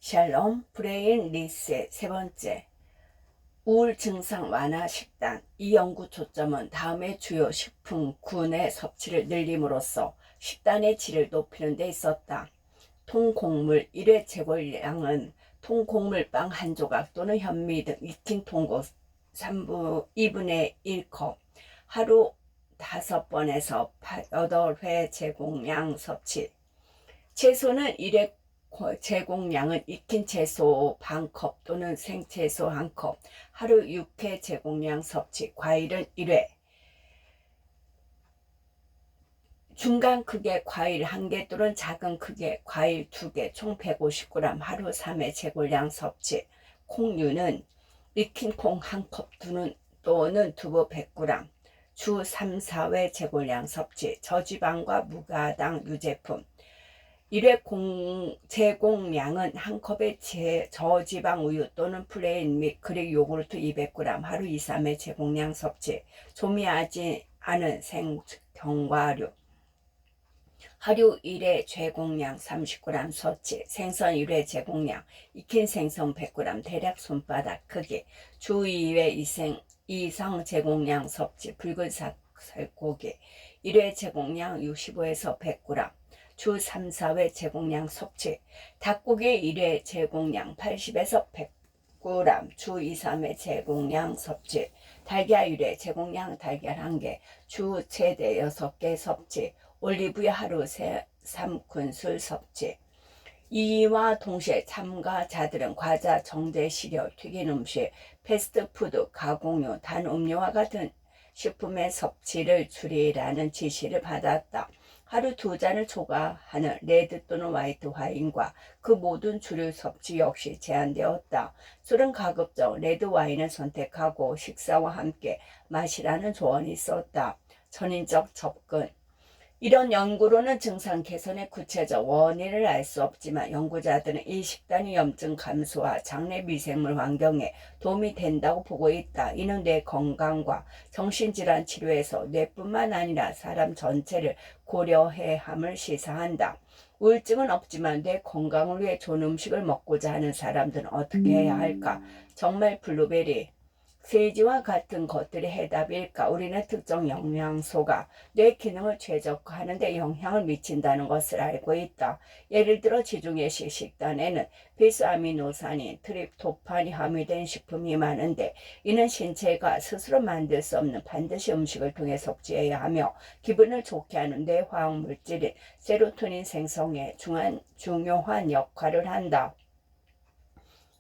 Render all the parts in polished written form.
샬롬 브레인 리셋 세 번째, 우울 증상 완화 식단. 이 연구 초점은 다음의 주요 식품군의 섭취를 늘림으로써 식단의 질을 높이는 데 있었다. 통곡물 1회 제골량은 통곡물빵 한 조각 또는 현미 등 익힌 통곡 2분의 1컵, 하루 5번에서 8회 제공량 섭취. 채소는 1회 제공량은 익힌 채소 반컵 또는 생채소 1컵, 하루 6회 제공량 섭취. 과일은 1회. 중간 크기의 과일 1개 또는 작은 크기의 과일 2개, 총 150g, 하루 3회 제골량 섭취. 콩류는 익힌 콩 1컵 또는 두부 100g, 주 3, 4회 제골량 섭취. 저지방과 무가당 유제품. 1회 제공량은 1컵의 저지방 우유 또는 플레인 믹 그릭 요구르트 200g, 하루 2, 3회 제공량 섭취. 조미하지 않은 생경과류. 하루 1회 제공량 30g 섭취. 생선 1회 제공량, 익힌 생선 100g, 대략 손바닥 크기. 주 2회 이상 제공량 섭취. 붉은 살코기 1회 제공량 65에서 100g, 주 3, 4회 제공량 섭취. 닭고기 1회 제공량 80에서 100g, 주 2, 3회 제공량 섭취. 달걀 1회 제공량 달걀 1개, 주 최대 6개 섭취. 올리브유 하루 3큰술 섭취. 이와 동시에 참가자들은 과자, 정제 시료, 튀긴 음식, 패스트푸드, 가공류, 단 음료와 같은 식품의 섭취를 줄이라는 지시를 받았다. 하루 2잔을 초과하는 레드 또는 화이트 와인과 그 모든 주류 섭취 역시 제한되었다. 술은 가급적 레드 와인을 선택하고 식사와 함께 마시라는 조언이 있었다. 전인적 접근. 이런 연구로는 증상 개선의 구체적 원인을 알 수 없지만 연구자들은 이 식단이 염증 감소와 장내 미생물 환경에 도움이 된다고 보고 있다. 이는 뇌 건강과 정신질환 치료에서 뇌뿐만 아니라 사람 전체를 고려해야 함을 시사한다. 우울증은 없지만 뇌 건강을 위해 좋은 음식을 먹고자 하는 사람들은 어떻게 해야 할까? 정말 블루베리, 세지와 같은 것들이 해답일까? 우리는 특정 영양소가 뇌 기능을 최적화하는 데 영향을 미친다는 것을 알고 있다. 예를 들어 지중해식 식단에는 비스아미노산인 트립토판이 함유된 식품이 많은데 이는 신체가 스스로 만들 수 없는 반드시 음식을 통해 섭취해야 하며 기분을 좋게 하는 뇌 화학 물질인 세로토닌 생성에 중요한 역할을 한다.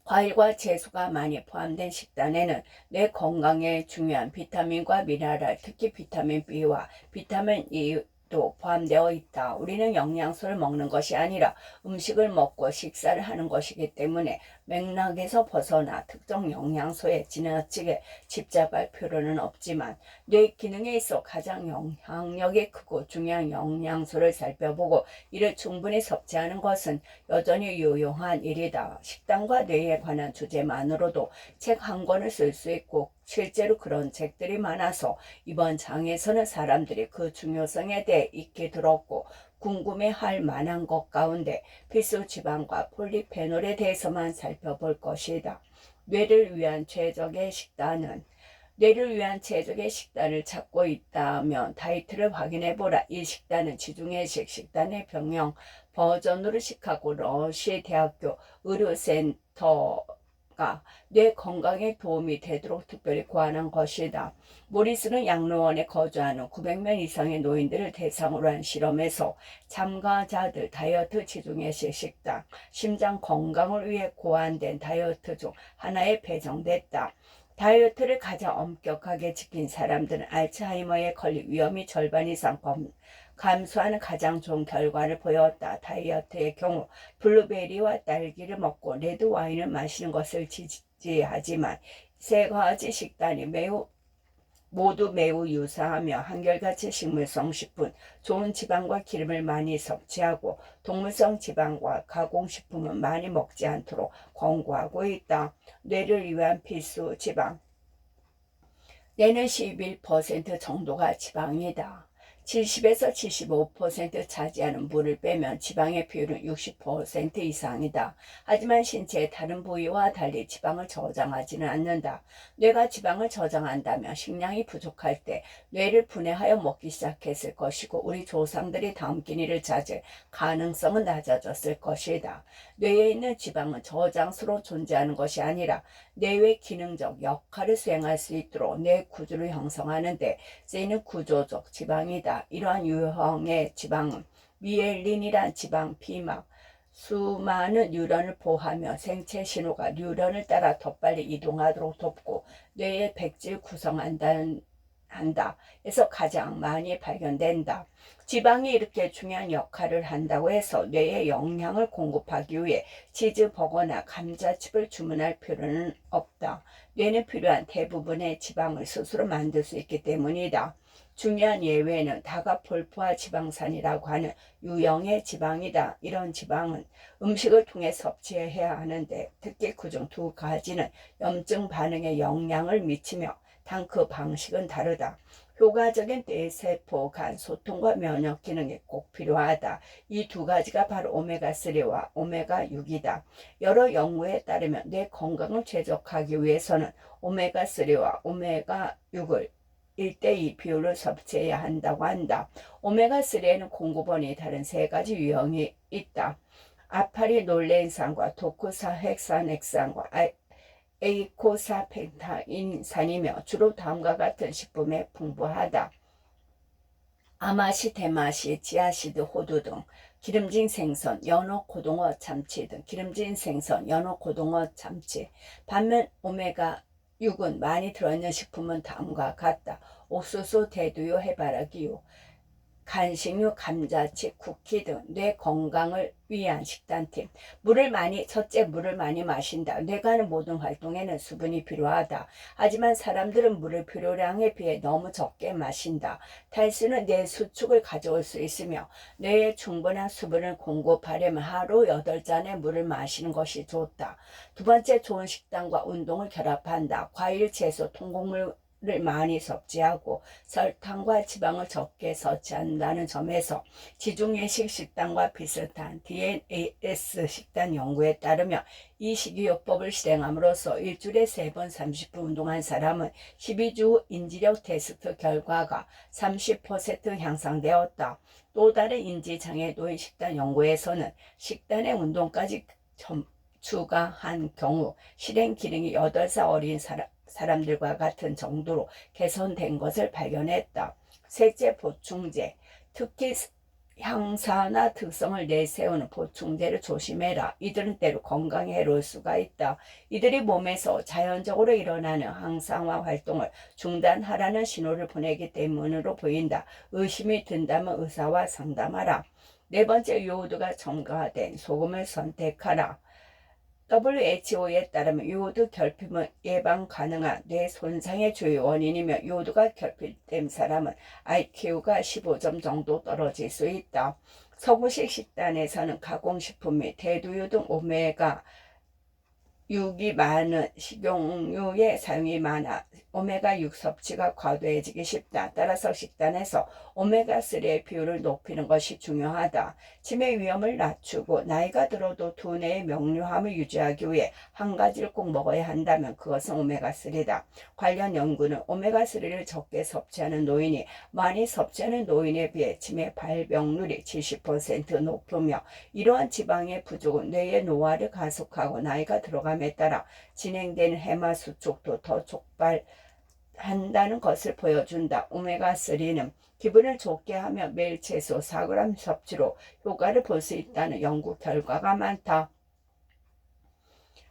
과일과 채소가 많이 포함된 식단에는 뇌 건강에 중요한 비타민과 미네랄, 특히 비타민 B와 비타민 E도 포함되어 있다. 우리는 영양소를 먹는 것이 아니라 음식을 먹고 식사를 하는 것이기 때문에 맥락에서 벗어나 특정 영양소에 지나치게 집착할 필요는 없지만 뇌 기능에 있어 가장 영향력이 크고 중요한 영양소를 살펴보고 이를 충분히 섭취하는 것은 여전히 유용한 일이다. 식단과 뇌에 관한 주제만으로도 책 한 권을 쓸 수 있고 실제로 그런 책들이 많아서 이번 장에서는 사람들이 그 중요성에 대해 익히 들었고 궁금해할 만한 것 가운데 필수 지방과 폴리페놀에 대해서만 살펴볼 것이다. 뇌를 위한 최적의 식단은 뇌를 위한 최적의 식단을 찾고 있다면 다이어트를 확인해보라. 이 식단은 지중해식 식단의 병영 버전으로 시카고 러시 대학교 의료센터가 뇌 건강에 도움이 되도록 특별히 고안한 것이다. 모리스는 양로원에 거주하는 900명 이상의 노인들을 대상으로 한 실험에서 참가자들 다이어트 지중해식 식단, 심장 건강을 위해 고안된 다이어트 중 하나에 배정됐다. 다이어트를 가장 엄격하게 지킨 사람들은 알츠하이머에 걸릴 위험이 절반 이상 감소하는 가장 좋은 결과를 보였다. 다이어트의 경우 블루베리와 딸기를 먹고 레드 와인을 마시는 것을 지지하지만 세 가지 식단이 모두 매우 유사하며 한결같이 식물성 식품, 좋은 지방과 기름을 많이 섭취하고 동물성 지방과 가공식품은 많이 먹지 않도록 권고하고 있다. 뇌를 위한 필수 지방. 뇌는 11% 정도가 지방이다. 70에서 75% 차지하는 물을 빼면 지방의 비율은 60% 이상이다. 하지만 신체의 다른 부위와 달리 지방을 저장하지는 않는다. 뇌가 지방을 저장한다면 식량이 부족할 때 뇌를 분해하여 먹기 시작했을 것이고 우리 조상들이 다음 끼니를 찾을 가능성은 낮아졌을 것이다. 뇌에 있는 지방은 저장수로 존재하는 것이 아니라 뇌의 기능적 역할을 수행할 수 있도록 뇌 구조를 형성하는 데 쓰이는 구조적 지방이다. 이러한 유형의 지방은 미엘린이란 지방 피막, 수많은 뉴런을 보호하며 생체 신호가 뉴런을 따라 더 빨리 이동하도록 돕고 뇌의 백질 구성한다. 해서 가장 많이 발견된다. 지방이 이렇게 중요한 역할을 한다고 해서 뇌에 영양을 공급하기 위해 치즈버거나 감자칩을 주문할 필요는 없다. 뇌는 필요한 대부분의 지방을 스스로 만들 수 있기 때문이다. 중요한 예외는 다가폴포화 지방산이라고 하는 유형의 지방이다. 이런 지방은 음식을 통해 섭취해야 하는데 특히 그중 두 가지는 염증 반응에 영향을 미치며 단 그 방식은 다르다. 효과적인 뇌세포 간 소통과 면역 기능이 꼭 필요하다. 이 두 가지가 바로 오메가3와 오메가6이다. 여러 연구에 따르면 뇌 건강을 최적화하기 위해서는 오메가3와 오메가6을 1대2 비율을 섭취해야 한다고 한다. 오메가3에는 공급원이 다른 세 가지 유형이 있다. 아파리놀렌산과 도쿠사헥산액산과 에이코사펜타인산이며 주로 다음과 같은 식품에 풍부하다. 아마시, 대마시, 지아시드, 호두 등 기름진 생선, 연어, 고등어, 참치 등 기름진 생선, 연어, 고등어, 참치. 반면 오메가6은 많이 들어있는 식품은 다음과 같다. 옥수수, 대두유, 해바라기유, 간식류, 감자칩, 쿠키 등 뇌 건강을 위한 식단팁. 첫째, 물을 많이 마신다. 뇌가 하는 모든 활동에는 수분이 필요하다. 하지만 사람들은 물을 필요량에 비해 너무 적게 마신다. 탈수는 뇌 수축을 가져올 수 있으며 뇌에 충분한 수분을 공급하려면 하루 8잔의 물을 마시는 것이 좋다. 두 번째, 좋은 식단과 운동을 결합한다. 과일, 채소, 통곡물 를 많이 섭취하고 설탕과 지방을 적게 섭취한다는 점에서 지중해식 식단과 비슷한 DNAS 식단 연구에 따르면 이 식이요법을 실행함으로써 일주일에 3번 30분 운동한 사람은 12주 후 인지력 테스트 결과가 30% 향상되었다. 또 다른 인지장애 노인 식단 연구에서는 식단에 운동까지 추가한 경우 실행 기능이 8살 어린 사람들과 같은 정도로 개선된 것을 발견했다. 셋째, 보충제. 특히 향산화 특성을 내세우는 보충제를 조심해라. 이들은 때로 건강에 해로울 수가 있다. 이들이 몸에서 자연적으로 일어나는 항산화 활동을 중단하라는 신호를 보내기 때문으로 보인다. 의심이 든다면 의사와 상담하라. 네 번째, 요오드가 첨가된 소금을 선택하라. WHO에 따르면 요오드 결핍은 예방 가능한 뇌 손상의 주요 원인이며 요오드가 결핍된 사람은 IQ가 15점 정도 떨어질 수 있다. 서구식 식단에서는 가공식품 및 대두유 등 오메가 6이 많은 식용유의 사용이 많아 오메가6 섭취가 과도해지기 쉽다. 따라서 식단에서 오메가3의 비율을 높이는 것이 중요하다. 치매 위험을 낮추고 나이가 들어도 두뇌의 명료함을 유지하기 위해 한 가지를 꼭 먹어야 한다면 그것은 오메가3다. 관련 연구는 오메가3를 적게 섭취하는 노인이 많이 섭취하는 노인에 비해 치매 발병률이 70% 높으며 이러한 지방의 부족은 뇌의 노화를 가속하고 나이가 들어감에 따라 진행되는 해마 수축도 더 촉발한다는 것을 보여준다. 오메가3는 기분을 좋게 하며 매일 최소 4g 섭취로 효과를 볼 수 있다는 연구 결과가 많다.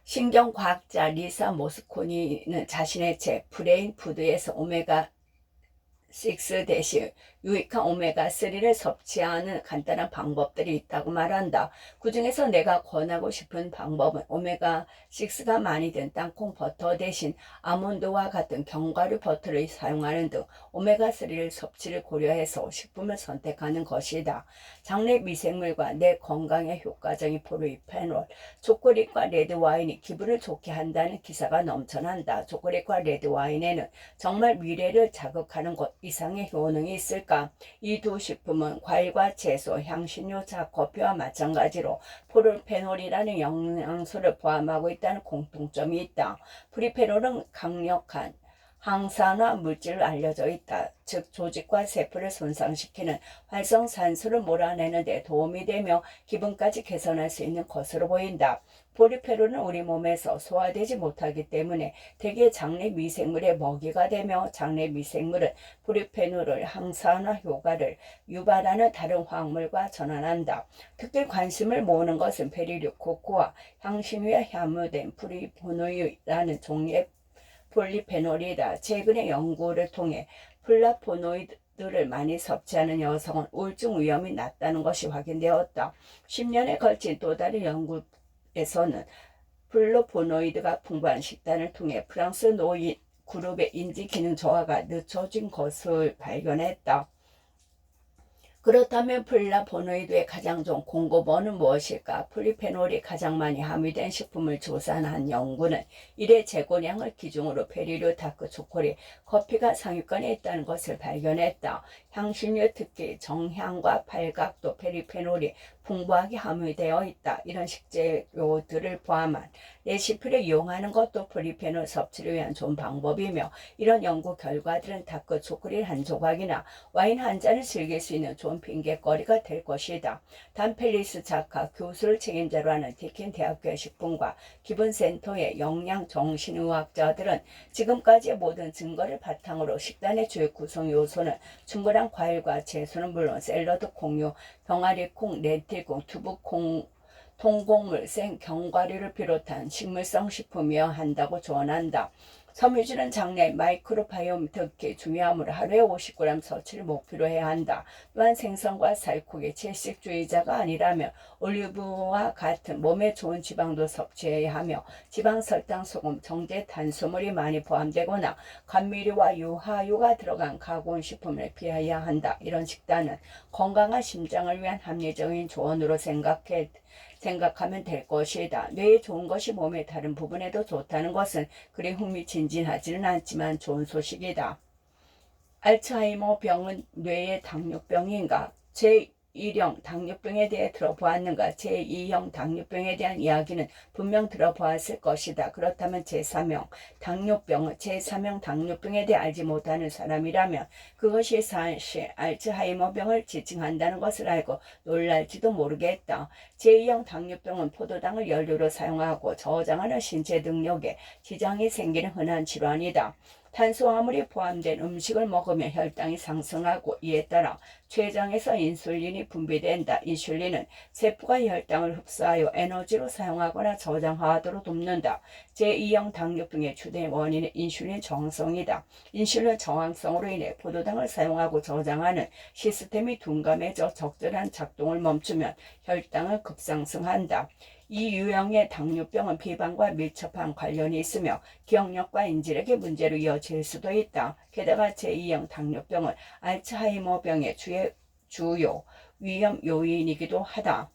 신경과학자 리사 모스코니는 자신의 책 브레인 푸드에서 오메가6 대신 유익한 오메가3를 섭취하는 간단한 방법들이 있다고 말한다. 그 중에서 내가 권하고 싶은 방법은 오메가6가 많이 든 땅콩 버터 대신 아몬드와 같은 견과류 버터를 사용하는 등 오메가3를 섭취를 고려해서 식품을 선택하는 것이다. 장내 미생물과 내 건강에 효과적인 포리페놀, 초콜릿과 레드와인이 기분을 좋게 한다는 기사가 넘쳐난다. 초콜릿과 레드와인에는 정말 미래를 자극하는 것 이상의 효능이 있을까? 무엇일까? 이 두 식품은 과일과 채소, 향신료, 커피와 마찬가지로 포르페놀이라는 영양소를 포함하고 있다는 공통점이 있다. 포리페놀은 강력한 항산화 물질로 알려져 있다. 즉 조직과 세포를 손상시키는 활성산소를 몰아내는 데 도움이 되며 기분까지 개선할 수 있는 것으로 보인다. 포리페놀은 우리 몸에서 소화되지 못하기 때문에 대개 장내 미생물의 먹이가 되며 장내 미생물은 포리페놀을 항산화 효과를 유발하는 다른 화학물과 전환한다. 특히 관심을 모으는 것은 베리류 코코아, 향신료에 함유된 프리포노이라는 종류의 폴리페놀이다. 최근의 연구를 통해 플라포노이드를 많이 섭취하는 여성은 우울증 위험이 낮다는 것이 확인되었다. 10년에 걸친 또 다른 연구에서는 플라포노이드가 풍부한 식단을 통해 프랑스 노인 그룹의 인지 기능 저하가 늦춰진 것을 발견했다. 그렇다면 플라보노이드의 가장 좋은 공급원은 무엇일까? 폴리페놀이 가장 많이 함유된 식품을 조사한 한 연구는 일의 재고량을 기준으로 베리류, 다크 초콜릿, 커피가 상위권에 있다는 것을 발견했다. 향신료, 특히 정향과 팔각도 페리페놀이 풍부하게 함유되어 있다. 이런 식재료들을 포함한 레시피를 이용하는 것도 폴리페놀 섭취를 위한 좋은 방법이며, 이런 연구 결과들은 다크 초콜릿 한 조각이나 와인 한 잔을 즐길 수 있는 좋은 핑계거리가 될 것이다. 단 펠리스 작가, 교수를 책임자로 하는 디킨 대학교의 식품과 기본센터의 영양정신의학자들은 지금까지의 모든 증거를 바탕으로 식단의 주요 구성 요소는 충분한 과일과 채소는 물론 샐러드, 콩류, 병아리콩, 렌틸콩, 두부콩, 통곡물, 생경과류를 비롯한 식물성 식품이어야 한다고 조언한다. 섬유질은 장내 마이크로바이옴 특히 중요하므로 하루에 50g 섭취를 목표로 해야 한다. 또한 생선과 살코기, 채식주의자가 아니라면 올리브와 같은 몸에 좋은 지방도 섭취해야 하며, 지방, 설탕, 소금, 정제, 탄수물이 많이 포함되거나 감미료와 유화유가 들어간 가공은 식품을 피해야 한다. 이런 식단은 건강한 심장을 위한 합리적인 조언으로 생각하면 될 것이다. 뇌에 좋은 것이 몸의 다른 부분에도 좋다는 것은 그리 흥미진진하지는 않지만 좋은 소식이다. 알츠하이머 병은 뇌의 당뇨병인가? 제1형 당뇨병에 대해 들어보았는가? 제2형 당뇨병에 대한 이야기는 분명 들어보았을 것이다. 그렇다면 제3형 당뇨병, 제3형 당뇨병에 대해 알지 못하는 사람이라면 그것이 사실 알츠하이머병을 지칭한다는 것을 알고 놀랄지도 모르겠다. 제2형 당뇨병은 포도당을 연료로 사용하고 저장하는 신체 능력에 지장이 생기는 흔한 질환이다. 탄수화물이 포함된 음식을 먹으면 혈당이 상승하고, 이에 따라 췌장에서 인슐린이 분비된다. 인슐린은 세포가 혈당을 흡수하여 에너지로 사용하거나 저장하도록 돕는다. 제2형 당뇨병의 주된 원인은 인슐린 저항성이다. 인슐린 저항성으로 인해 포도당을 사용하고 저장하는 시스템이 둔감해져 적절한 작동을 멈추면 혈당을 급상승한다. 이 유형의 당뇨병은 비만과 밀접한 관련이 있으며 기억력과 인지력의 문제로 이어질 수도 있다. 게다가 제2형 당뇨병은 알츠하이머병의 주요 위험 요인이기도 하다.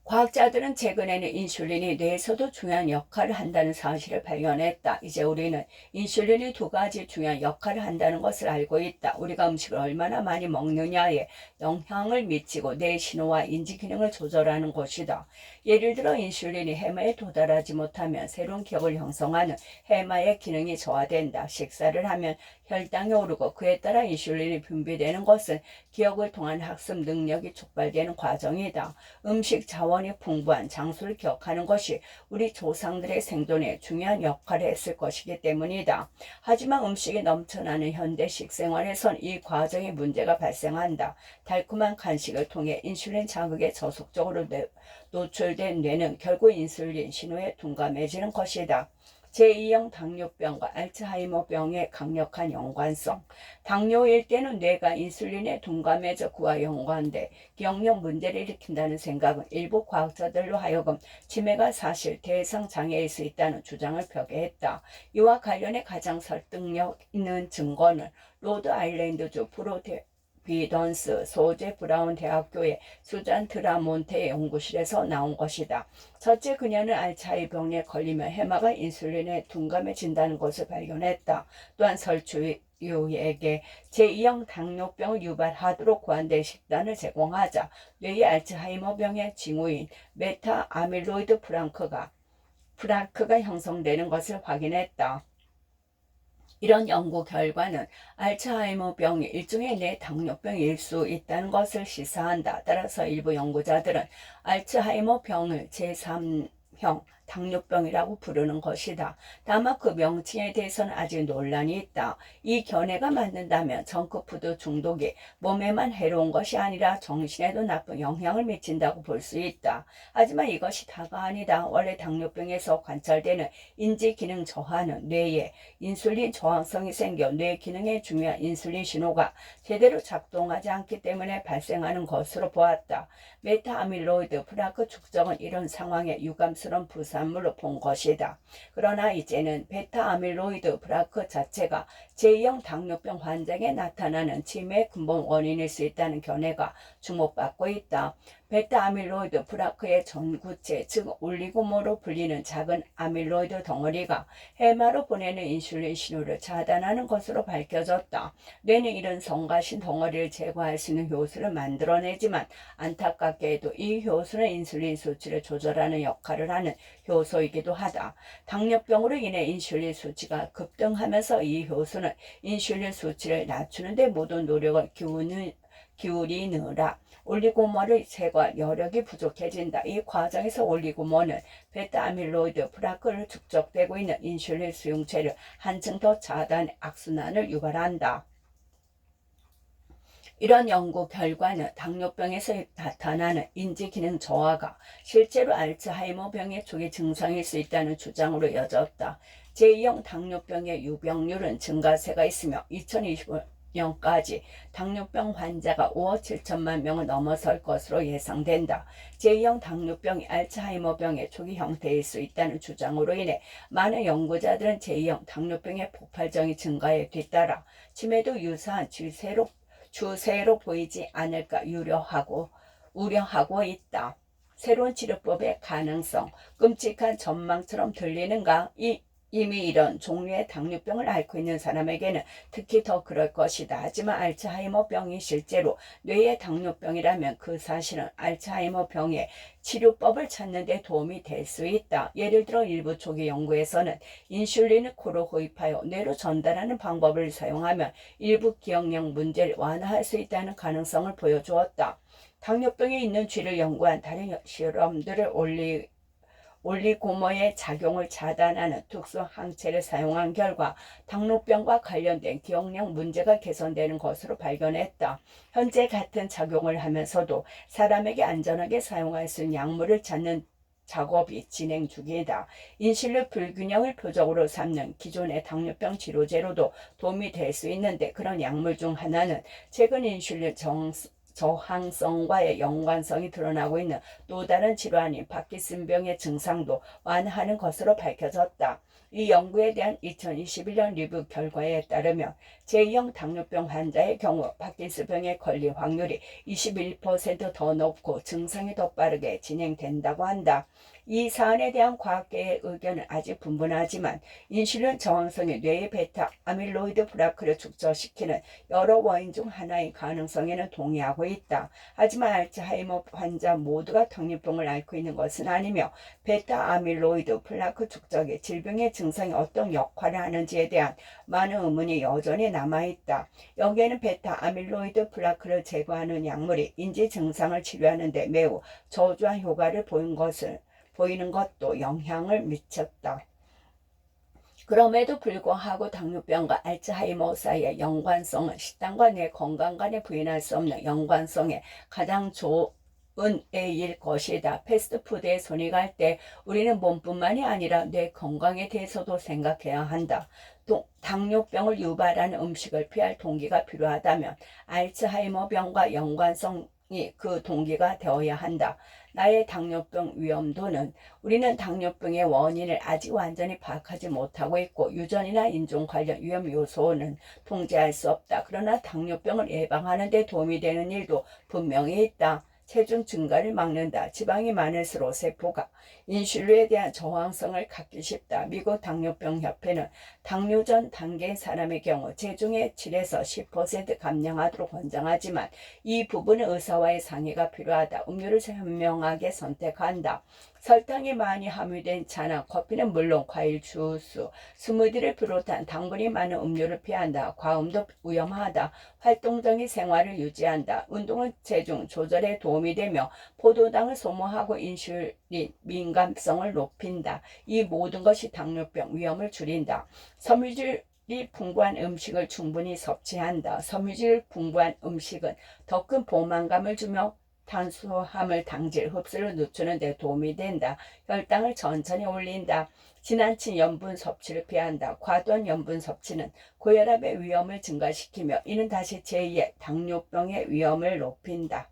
과학자들은 최근에는 인슐린이 뇌에서도 중요한 역할을 한다는 사실을 발견했다. 이제 우리는 인슐린이 두 가지 중요한 역할을 한다는 것을 알고 있다. 우리가 음식을 얼마나 많이 먹느냐에 영향을 미치고 뇌 신호와 인지 기능을 조절하는 것이다. 예를 들어 인슐린이 해마에 도달하지 못하면 새로운 기억을 형성하는 해마의 기능이 저하된다. 식사를 하면 혈당이 오르고 그에 따라 인슐린이 분비되는 것은 기억을 통한 학습 능력이 촉발되는 과정이다. 음식 자원이 풍부한 장소를 기억하는 것이 우리 조상들의 생존에 중요한 역할을 했을 것이기 때문이다. 하지만 음식이 넘쳐나는 현대식 생활에선 이 과정에 문제가 발생한다. 달콤한 간식을 통해 인슐린 자극에 저속적으로 노출된 뇌는 결국 인슐린 신호에 둔감해지는 것이다. 제2형 당뇨병과 알츠하이머병의 강력한 연관성. 당뇨일 때는 뇌가 인슐린에 둔감해져 그와 연관돼 기억력 문제를 일으킨다는 생각은 일부 과학자들로 하여금 치매가 사실 대상 장애일 수 있다는 주장을 벽해했다. 이와 관련해 가장 설득력 있는 증거는 로드아일랜드주 프로비던스 소재 브라운 대학교의 수잔 드라몬테의 연구실에서 나온 것이다. 첫째, 그녀는 알츠하이머병에 걸리면 해마가 인슐린에 둔감해진다는 것을 발견했다. 또한 유에게 제2형 당뇨병을 유발하도록 고안된 식단을 제공하자 뇌의 알츠하이머병의 징후인 베타 아밀로이드 프라크가 형성되는 것을 확인했다. 이런 연구 결과는 알츠하이머병이 일종의 뇌 당뇨병일 수 있다는 것을 시사한다. 따라서 일부 연구자들은 알츠하이머병을 제3형 당뇨병이라고 부르는 것이다. 다만 그 명칭에 대해서는 아직 논란이 있다. 이 견해가 맞는다면 정크푸드 중독이 몸에만 해로운 것이 아니라 정신에도 나쁜 영향을 미친다고 볼 수 있다. 하지만 이것이 다가 아니다. 원래 당뇨병에서 관찰되는 인지기능 저하는 뇌에 인슐린 저항성이 생겨 뇌 기능에 중요한 인슐린 신호가 제대로 작동하지 않기 때문에 발생하는 것으로 보았다. 메타아밀로이드 프라크 축적은 이런 상황에 유감스러운 부산물로 본 것이다. 그러나 이제는 베타아밀로이드 프라크 자체가 제2형 당뇨병 환자에게 나타나는 치매의 근본 원인일 수 있다는 견해가 주목받고 있다. 베타아밀로이드 프라크의 전구체, 즉 올리고모로 불리는 작은 아밀로이드 덩어리가 해마로 보내는 인슐린 신호를 차단하는 것으로 밝혀졌다. 뇌는 이런 성가신 덩어리를 제거할 수 있는 효소를 만들어내지만 안타깝게도 이 효소는 인슐린 수치를 조절하는 역할을 하는 효소이기도 하다. 당뇨병으로 인해 인슐린 수치가 급등하면서 이 효소는 인슐린 수치를 낮추는 데 모든 노력을 기울이느라 올리고모를 제거할 여력이 부족해진다. 이 과정에서 올리고모는 베타아밀로이드 프라크를 축적되고 있는 인슐린 수용체를 한층 더 차단 악순환을 유발한다. 이런 연구 결과는 당뇨병에서 나타나는 인지기능 저하가 실제로 알츠하이머병의 초기 증상일 수 있다는 주장으로 이어졌다. 제2형 당뇨병의 유병률은 증가세가 있으며 2025년까지 당뇨병 환자가 5억 7천만 명을 넘어설 것으로 예상된다. 제2형 당뇨병이 알츠하이머병의 초기 형태일 수 있다는 주장으로 인해 많은 연구자들은 제2형 당뇨병의 폭발적인 증가에 뒤따라 치매도 유사한 추세로 보이지 않을까 우려하고 있다. 새로운 치료법의 가능성, 끔찍한 전망처럼 들리는가? 이미 이런 종류의 당뇨병을 앓고 있는 사람에게는 특히 더 그럴 것이다. 하지만 알츠하이머병이 실제로 뇌의 당뇨병이라면 그 사실은 알츠하이머병의 치료법을 찾는 데 도움이 될 수 있다. 예를 들어 일부 초기 연구에서는 인슐린을 코로 호입하여 뇌로 전달하는 방법을 사용하면 일부 기억력 문제를 완화할 수 있다는 가능성을 보여주었다. 당뇨병에 있는 쥐를 연구한 다른 실험들을 올리고모의 작용을 차단하는 특수 항체를 사용한 결과 당뇨병과 관련된 기억력 문제가 개선되는 것으로 발견했다. 현재 같은 작용을 하면서도 사람에게 안전하게 사용할 수 있는 약물을 찾는 작업이 진행 중이다. 인슐린 불균형을 표적으로 삼는 기존의 당뇨병 치료제로도 도움이 될 수 있는데 그런 약물 중 하나는 최근 인슐린 저항성과의 연관성이 드러나고 있는 또 다른 질환인 파킨슨병의 증상도 완화하는 것으로 밝혀졌다. 이 연구에 대한 2021년 리뷰 결과에 따르면 제2형 당뇨병 환자의 경우 파킨슨병에 걸릴 확률이 21% 더 높고 증상이 더 빠르게 진행된다고 한다. 이 사안에 대한 과학계의 의견은 아직 분분하지만 인슐린 저항성이 뇌의 베타 아밀로이드 프라크를 축적시키는 여러 원인 중 하나인 가능성에는 동의하고 있다. 하지만 알츠하이머 환자 모두가 당뇨병을 앓고 있는 것은 아니며 베타 아밀로이드 플라크 축적이 질병의 증상이 어떤 역할을 하는지에 대한 많은 의문이 여전히 남아있다. 여기에는 베타 아밀로이드 플라크를 제거하는 약물이 인지 증상을 치료하는 데 매우 저조한 효과를 보이는 것도 영향을 미쳤다. 그럼에도 불구하고 당뇨병과 알츠하이머 사이의 연관성은 식단과 뇌 건강 간에 부인할 수 없는 연관성의 가장 좋은 A일 것이다. 패스트푸드에 손이 갈 때 우리는 몸뿐만이 아니라 뇌 건강에 대해서도 생각해야 한다. 또 당뇨병을 유발하는 음식을 피할 동기가 필요하다면 알츠하이머병과 연관성이 그 동기가 되어야 한다. 나의 당뇨병 위험도는 우리는 당뇨병의 원인을 아직 완전히 파악하지 못하고 있고 유전이나 인종 관련 위험 요소는 통제할 수 없다. 그러나 당뇨병을 예방하는 데 도움이 되는 일도 분명히 있다. 체중 증가를 막는다. 지방이 많을수록 세포가 인슐린에 대한 저항성을 갖기 쉽다. 미국 당뇨병 협회는 당뇨 전 단계인 사람의 경우 체중의 7에서 10% 감량하도록 권장하지만 이 부분은 의사와의 상의가 필요하다. 음료를 현명하게 선택한다. 설탕이 많이 함유된 차나 커피는 물론 과일 주스, 스무디를 비롯한 당분이 많은 음료를 피한다. 과음도 위험하다. 활동적인 생활을 유지한다. 운동은 체중 조절에 도움이 되며 포도당을 소모하고 인슐린 민감성을 높인다. 이 모든 것이 당뇨병 위험을 줄인다. 섬유질이 풍부한 음식을 충분히 섭취한다. 섬유질 풍부한 음식은 더 큰 포만감을 주며 탄수화물 당질 흡수를 늦추는 데 도움이 된다. 혈당을 천천히 올린다. 지나친 염분 섭취를 피한다. 과도한 염분 섭취는 고혈압의 위험을 증가시키며 이는 다시 제2의 당뇨병의 위험을 높인다.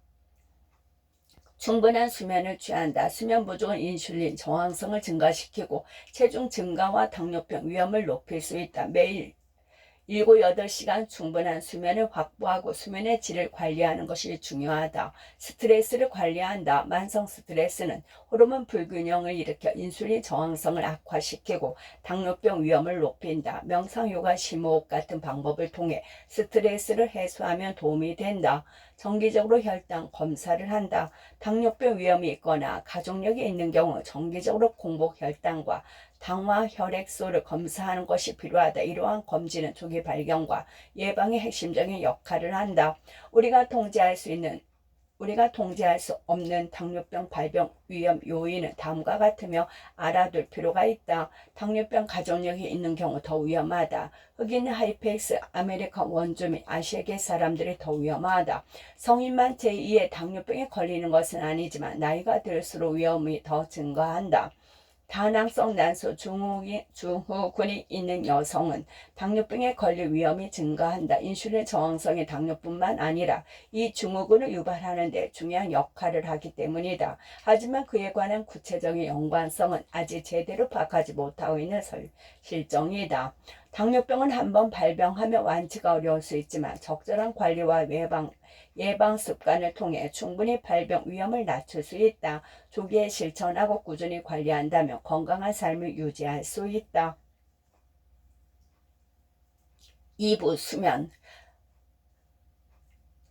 충분한 수면을 취한다. 수면 부족은 인슐린 저항성을 증가시키고 체중 증가와 당뇨병 위험을 높일 수 있다. 매일 7, 8시간 충분한 수면을 확보하고 수면의 질을 관리하는 것이 중요하다. 스트레스를 관리한다. 만성 스트레스는 호르몬 불균형을 일으켜 인슐린 저항성을 악화시키고 당뇨병 위험을 높인다. 명상, 요가, 심호흡 같은 방법을 통해 스트레스를 해소하면 도움이 된다. 정기적으로 혈당 검사를 한다. 당뇨병 위험이 있거나 가족력이 있는 경우 정기적으로 공복 혈당과 당화 혈액소를 검사하는 것이 필요하다. 이러한 검진은 조기 발견과 예방에 핵심적인 역할을 한다. 우리가 통제할 수 없는 당뇨병 발병 위험 요인은 다음과 같으며 알아둘 필요가 있다. 당뇨병 가족력이 있는 경우 더 위험하다. 흑인 하이페이스 아메리칸 원주민 아시아계 사람들이 더 위험하다. 성인만 제2의 당뇨병에 걸리는 것은 아니지만 나이가 들수록 위험이 더 증가한다. 다낭성 난소 증후군이 있는 여성은 당뇨병에 걸릴 위험이 증가한다. 인슐린 저항성의 당뇨뿐만 아니라 이 증후군을 유발하는 데 중요한 역할을 하기 때문이다. 하지만 그에 관한 구체적인 연관성은 아직 제대로 파악하지 못하고 있는 실정이다. 당뇨병은 한번 발병하면 완치가 어려울 수 있지만 적절한 관리와 예방 습관을 통해 충분히 발병 위험을 낮출 수 있다. 조기에 실천하고 꾸준히 관리한다면 건강한 삶을 유지할 수 있다. 2부 수면.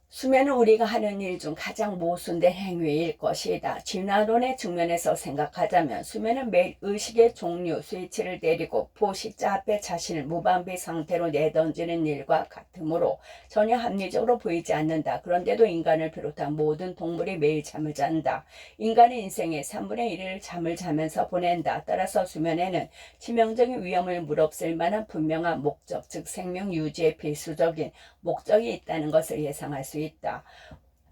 수면은 우리가 하는 일 중 가장 모순된 행위일 것이다. 진화론의 측면에서 생각하자면 수면은 매일 의식의 종류 스위치를 내리고 포식자 앞에 자신을 무방비 상태로 내던지는 일과 같으므로 전혀 합리적으로 보이지 않는다. 그런데도 인간을 비롯한 모든 동물이 매일 잠을 잔다. 인간의 인생의 3분의 1을 잠을 자면서 보낸다. 따라서 수면에는 치명적인 위험을 무릅쓸 만한 분명한 목적, 즉 생명 유지에 필수적인 목적이 있다는 것을 예상할 수 있다.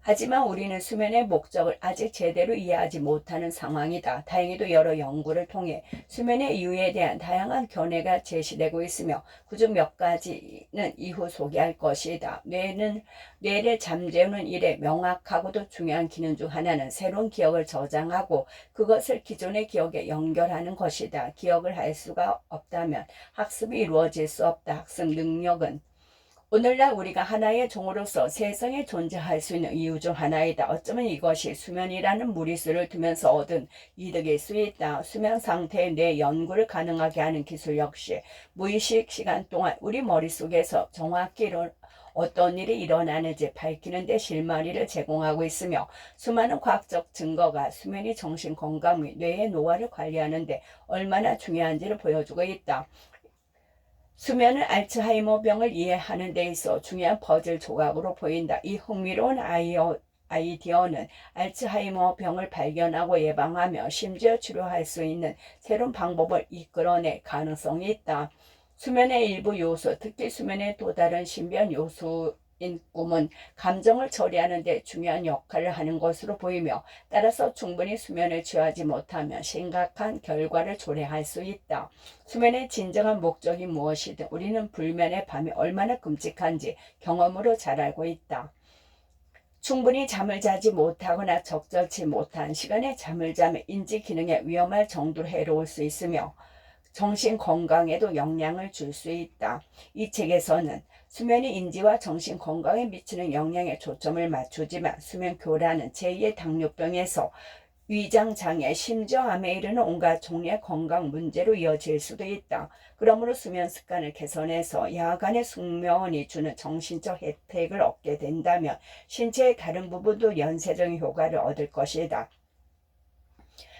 하지만 우리는 수면의 목적을 아직 제대로 이해하지 못하는 상황이다. 다행히도 여러 연구를 통해 수면의 이유에 대한 다양한 견해가 제시되고 있으며 그중 몇 가지는 이후 소개할 것이다. 뇌를 잠재우는 일에 명확하고도 중요한 기능 중 하나는 새로운 기억을 저장하고 그것을 기존의 기억에 연결하는 것이다. 기억을 할 수가 없다면 학습이 이루어질 수 없다. 학습 능력은 오늘날 우리가 하나의 종으로서 세상에 존재할 수 있는 이유 중 하나이다. 어쩌면 이것이 수면이라는 무리수를 두면서 얻은 이득일 수 있다. 수면 상태의 뇌 연구를 가능하게 하는 기술 역시 무의식 시간 동안 우리 머릿속에서 정확히 어떤 일이 일어나는지 밝히는 데 실마리를 제공하고 있으며 수많은 과학적 증거가 수면이 정신 건강 및 뇌의 노화를 관리하는 데 얼마나 중요한지를 보여주고 있다. 수면은 알츠하이머병을 이해하는 데 있어 중요한 퍼즐 조각으로 보인다. 이 흥미로운 아이디어는 알츠하이머병을 발견하고 예방하며 심지어 치료할 수 있는 새로운 방법을 이끌어낼 가능성이 있다. 수면의 일부 요소, 특히 수면의 또 다른 신비한 요소인 꿈은 감정을 처리하는 데 중요한 역할을 하는 것으로 보이며 따라서 충분히 수면을 취하지 못하면 심각한 결과를 초래할 수 있다. 수면의 진정한 목적이 무엇이든 우리는 불면의 밤이 얼마나 끔찍한지 경험으로 잘 알고 있다. 충분히 잠을 자지 못하거나 적절치 못한 시간에 잠을 자면 인지 기능에 위험할 정도로 해로울 수 있으며 정신 건강에도 영향을 줄 수 있다. 이 책에서는 수면이 인지와 정신 건강에 미치는 영향에 초점을 맞추지만 수면 교란은 제2의 당뇨병에서 위장장애, 심지어 암에 이르는 온갖 종류의 건강 문제로 이어질 수도 있다. 그러므로 수면 습관을 개선해서 야간의 숙면이 주는 정신적 혜택을 얻게 된다면 신체의 다른 부분도 연쇄적인 효과를 얻을 것이다.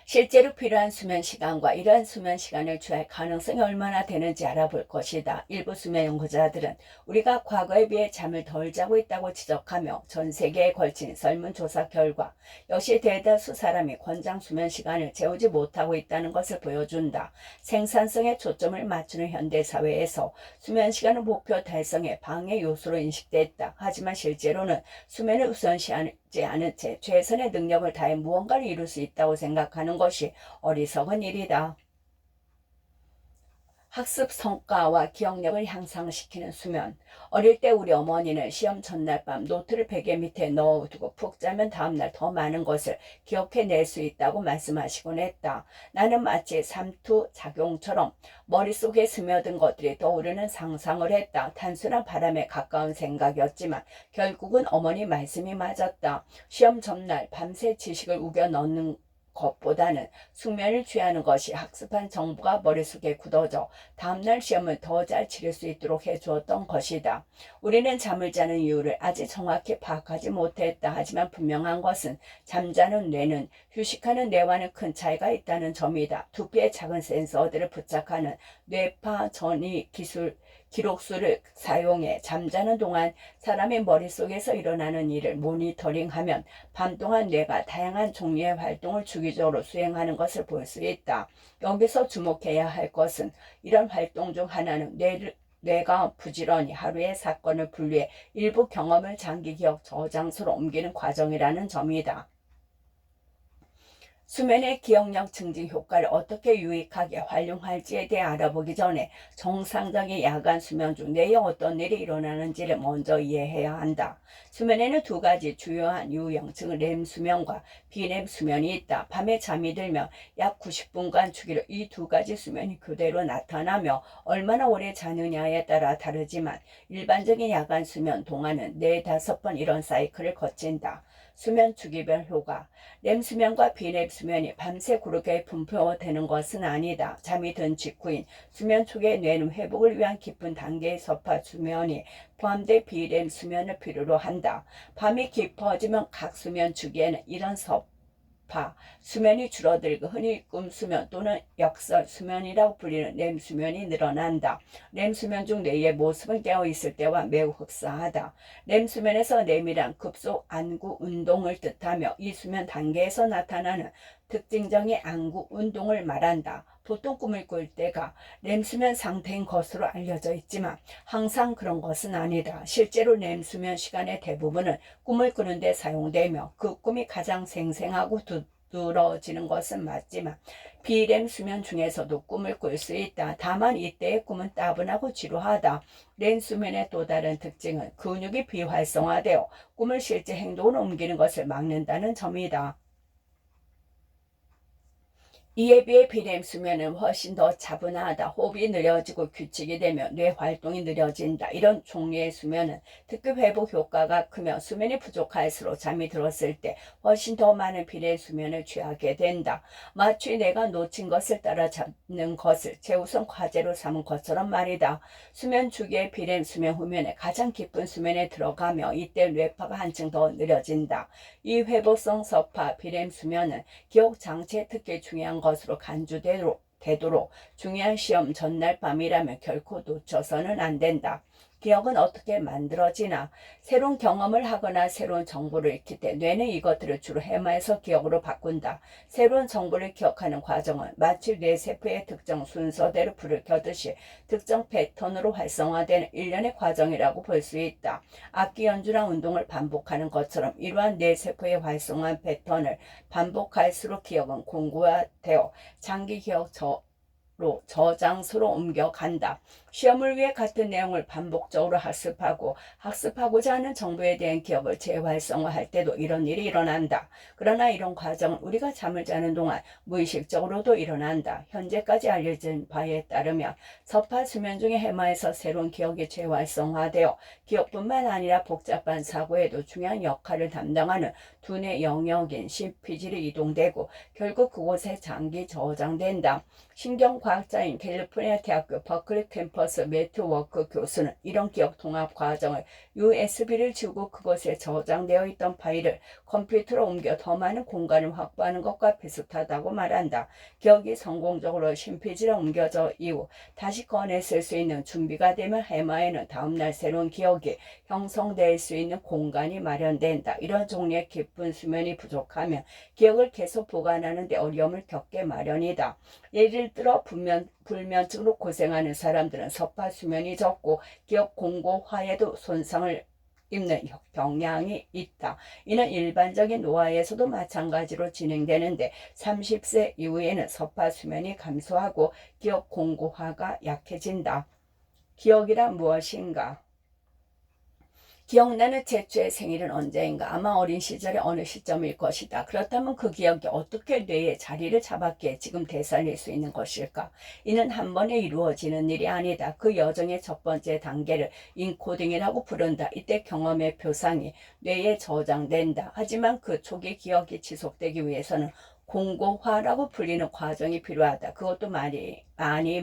실제로 필요한 수면 시간과 이러한 수면 시간을 취할 가능성이 얼마나 되는지 알아볼 것이다. 일부 수면 연구자들은 우리가 과거에 비해 잠을 덜 자고 있다고 지적하며 전 세계에 걸친 설문조사 결과 역시 대다수 사람이 권장 수면 시간을 채우지 못하고 있다는 것을 보여준다. 생산성에 초점을 맞추는 현대사회에서 수면 시간은 목표 달성의 방해 요소로 인식됐다. 하지만 실제로는 수면을 우선시하지 않은 채 최선의 능력을 다해 무언가를 이룰 수 있다고 생각하는 것이 어리석은 일이다. 학습 성과와 기억력을 향상시키는 수면. 어릴 때 우리 어머니는 시험 전날 밤 노트를 베개 밑에 넣어두고 푹 자면 다음날 더 많은 것을 기억해낼 수 있다고 말씀하시곤 했다. 나는 마치 삼투 작용처럼 머릿속에 스며든 것들이 떠오르는 상상을 했다. 단순한 바람에 가까운 생각이었지만 결국은 어머니 말씀이 맞았다. 시험 전날 밤새 지식을 우겨 넣는 것보다는 숙면을 취하는 것이 학습한 정보가 머릿속에 굳어져 다음날 시험을 더 잘 치를 수 있도록 해주었던 것이다. 우리는 잠을 자는 이유를 아직 정확히 파악하지 못했다. 하지만 분명한 것은 잠자는 뇌는 휴식하는 뇌와는 큰 차이가 있다는 점이다. 두피에 작은 센서들을 부착하는 뇌파 전이 기록수를 사용해 잠자는 동안 사람의 머릿속에서 일어나는 일을 모니터링하면 밤 동안 뇌가 다양한 종류의 활동을 주기적으로 수행하는 것을 볼 수 있다. 여기서 주목해야 할 것은 이런 활동 중 하나는 뇌가 부지런히 하루의 사건을 분류해 일부 경험을 장기 기억 저장소로 옮기는 과정이라는 점이다. 수면의 기억력 증진 효과를 어떻게 유익하게 활용할지에 대해 알아보기 전에 정상적인 야간 수면 중 뇌에 어떤 일이 일어나는지를 먼저 이해해야 한다. 수면에는 두 가지 주요한 유형, 즉 렘 수면과 비렘 수면이 있다. 밤에 잠이 들면 약 90분간 주기로 이 두 가지 수면이 그대로 나타나며 얼마나 오래 자느냐에 따라 다르지만 일반적인 야간 수면 동안은 4-5번 이런 사이클을 거친다. 수면 주기별 효과. 렘 수면과 비렘 수면이 밤새 고르게 분포되는 것은 아니다. 잠이 든 직후인 수면 초기의 뇌는 회복을 위한 깊은 단계의 섭파 수면이 포함돼 비렘 수면을 필요로 한다. 밤이 깊어지면 각 수면 주기에는 이런 수면이 줄어들고 흔히 꿈수면 또는 역설 수면이라고 불리는 렘 수면이 늘어난다. 렘 수면 중 뇌의 모습은 깨어있을 때와 매우 흡사하다. 렘 수면에서 렘이란 급속 안구 운동을 뜻하며 이 수면 단계에서 나타나는 특징적인 안구 운동을 말한다. 보통 꿈을 꿀 때가 렘 수면 상태인 것으로 알려져 있지만 항상 그런 것은 아니다. 실제로 렘 수면 시간의 대부분은 꿈을 꾸는 데 사용되며 그 꿈이 가장 생생하고 두드러지는 것은 맞지만 비렘 수면 중에서도 꿈을 꿀 수 있다. 다만 이때의 꿈은 따분하고 지루하다. 렘 수면의 또 다른 특징은 근육이 비활성화되어 꿈을 실제 행동으로 옮기는 것을 막는다는 점이다. 이에 비해 비렘 수면은 훨씬 더 차분하다. 호흡이 느려지고 규칙이 되며 뇌 활동이 느려진다. 이런 종류의 수면은 특히 회복 효과가 크며 수면이 부족할수록 잠이 들었을 때 훨씬 더 많은 비렘 수면을 취하게 된다. 마치 내가 놓친 것을 따라잡는 것을 최우선 과제로 삼은 것처럼 말이다. 수면 주기의 비렘 수면 후면에 가장 깊은 수면에 들어가며 이때 뇌파가 한층 더 느려진다. 이 회복성 섭파 비렘 수면은 기억 장치에 특히 중요한 것으로 간주되도록 중요한 시험 전날 밤이라면 결코 놓쳐서는 안 된다. 기억은 어떻게 만들어지나? 새로운 경험을 하거나 새로운 정보를 익힐 때 뇌는 이것들을 주로 해마에서 기억으로 바꾼다. 새로운 정보를 기억하는 과정은 마치 뇌세포의 특정 순서대로 불을 켜듯이 특정 패턴으로 활성화되는 일련의 과정이라고 볼 수 있다. 악기 연주나 운동을 반복하는 것처럼 이러한 뇌세포의 활성화 패턴을 반복할수록 기억은 공고화되어 장기 기억 저장소로 옮겨간다. 시험을 위해 같은 내용을 반복적으로 학습하고자 하는 정보에 대한 기억을 재활성화할 때도 이런 일이 일어난다. 그러나 이런 과정은 우리가 잠을 자는 동안 무의식적으로도 일어난다. 현재까지 알려진 바에 따르면 섭파 수면 중에 해마에서 새로운 기억이 재활성화되어 기억뿐만 아니라 복잡한 사고에도 중요한 역할을 담당하는 두뇌 영역인 심피질이 이동되고 결국 그곳에 장기 저장된다. 신경과학자인 캘리포니아 대학교 버클리 캠퍼스 매트 워크 교수는 이런 기억 통합 과정을 USB를 지우고 그것에 저장되어 있던 파일을 컴퓨터로 옮겨 더 많은 공간을 확보하는 것과 비슷하다고 말한다. 기억이 성공적으로 심피질에 옮겨져 이후 다시 꺼내 쓸 수 있는 준비가 되면 해마에는 다음날 새로운 기억이 형성될 수 있는 공간이 마련된다. 이런 종류의 깊은 수면이 부족하면 기억을 계속 보관하는 데 어려움을 겪게 마련이다. 예를 들어 불면증으로 고생하는 사람들은 섭파 수면이 적고 기억 공고화에도 손상을 입는 경향이 있다. 이는 일반적인 노화에서도 마찬가지로 진행되는데 30세 이후에는 섭파 수면이 감소하고 기억 공고화가 약해진다. 기억이란 무엇인가? 기억나는 최초의 생일은 언제인가? 아마 어린 시절의 어느 시점일 것이다. 그렇다면 그 기억이 어떻게 뇌에 자리를 잡았기에 지금 되살릴 수 있는 것일까? 이는 한 번에 이루어지는 일이 아니다. 그 여정의 첫 번째 단계를 인코딩이라고 부른다. 이때 경험의 표상이 뇌에 저장된다. 하지만 그 초기 기억이 지속되기 위해서는 공고화라고 불리는 과정이 필요하다. 그것도 많이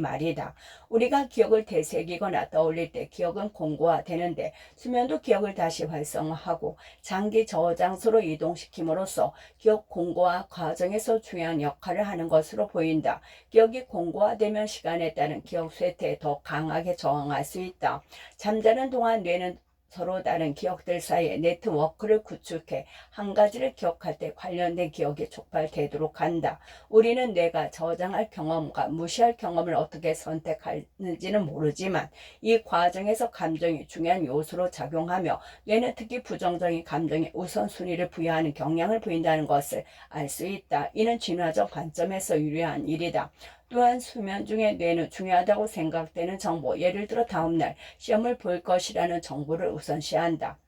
말이다. 우리가 기억을 되새기거나 떠올릴 때 기억은 공고화되는데 수면도 기억을 다시 활성화하고 장기 저장소로 이동시킴으로써 기억 공고화 과정에서 중요한 역할을 하는 것으로 보인다. 기억이 공고화되면 시간에 따른 기억 쇠퇴에 더 강하게 저항할 수 있다. 잠자는 동안 뇌는 서로 다른 기억들 사이에 네트워크를 구축해 한 가지를 기억할 때 관련된 기억이 촉발되도록 한다. 우리는 뇌가 저장할 경험과 무시할 경험을 어떻게 선택하는지는 모르지만 이 과정에서 감정이 중요한 요소로 작용하며 뇌는 특히 부정적인 감정에 우선순위를 부여하는 경향을 보인다는 것을 알 수 있다. 이는 진화적 관점에서 유리한 일이다. 또한 수면 중에 뇌는 중요하다고 생각되는 정보, 예를 들어 다음날 시험을 볼 것이라는 정보를 우선시한다.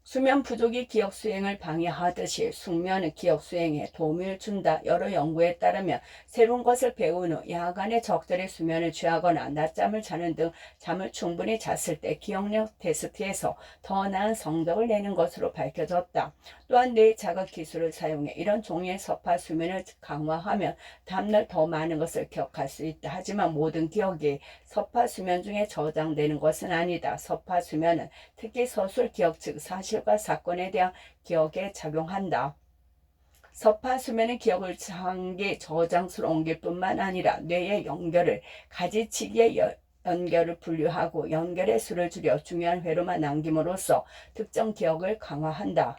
수면 부족이 기억 수행을 방해하듯이 숙면은 기억 수행에 도움을 준다. 여러 연구에 따르면 새로운 것을 배운 후 야간에 적절히 수면을 취하거나 낮잠을 자는 등 잠을 충분히 잤을 때 기억력 테스트에서 더 나은 성적을 내는 것으로 밝혀졌다. 또한 뇌 자극 기술을 사용해 이런 종류의 섭파 수면을 강화하면 다음날 더 많은 것을 기억할 수 있다. 하지만 모든 기억이 섭파 수면 중에 저장되는 것은 아니다. 섭파 수면은 특히 서술 기억 즉 사실과 사건에 대한 기억에 작용한다. 섭파 수면은 기억을 장기 저장소로 옮길 뿐만 아니라 뇌의 연결을 가지치기의 연결을 분류하고 연결의 수를 줄여 중요한 회로만 남김으로써 특정 기억을 강화한다.